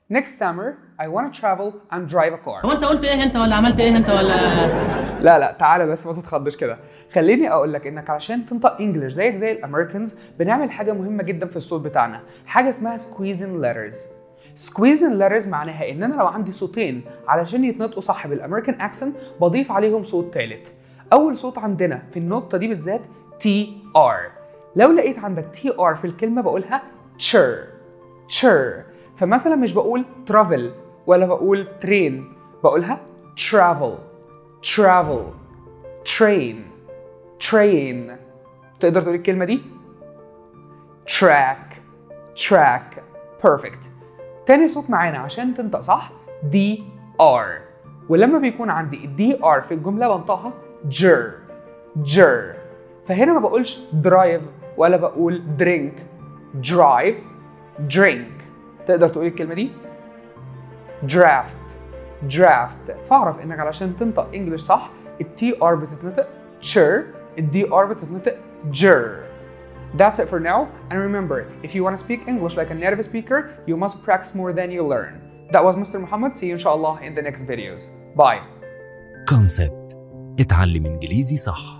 Next summer I want to travel and drive a car. هو انت قلت ايه انت ولا عملت ايه انت ولا؟ لا تعالى بس ما تتخضش كده. خليني اقول لك انك علشان تنطق انجلش زيك زي الامريكانز بنعمل حاجه مهمه جدا في الصوت بتاعنا، حاجه اسمها squeezing letters. squeezing letters معناها ان انا لو عندي صوتين علشان يتنطقوا صح بالامريكان اكسنت بضيف عليهم صوت ثالث. اول صوت عندنا في النقطه دي بالذات تي ار. لو لقيت عندك تي ار في الكلمه بقولها تشر. فمثلا مش بقول travel ولا بقول train، بقولها travel train. تقدر تقول الكلمة دي؟ track. perfect. تاني صوت معانا عشان تنطق صح دي ار، ولما بيكون عندي الدي ار في الجملة بنطقها جر. فهنا ما بقولش drive ولا بقول drink تقدر تقول الكلمة دي؟ draft. فاعرف انك علشان تنطق انجلش صح التي ار بتتنطق شر، الدي ار بتتنطق جر. That's it for now, and remember, if you want to speak English like a native speaker, you must practice more than you learn. That was Mr. Muhammad. See you inshallah in the next videos. Bye. Concept. اتعلم إنجليزي صح.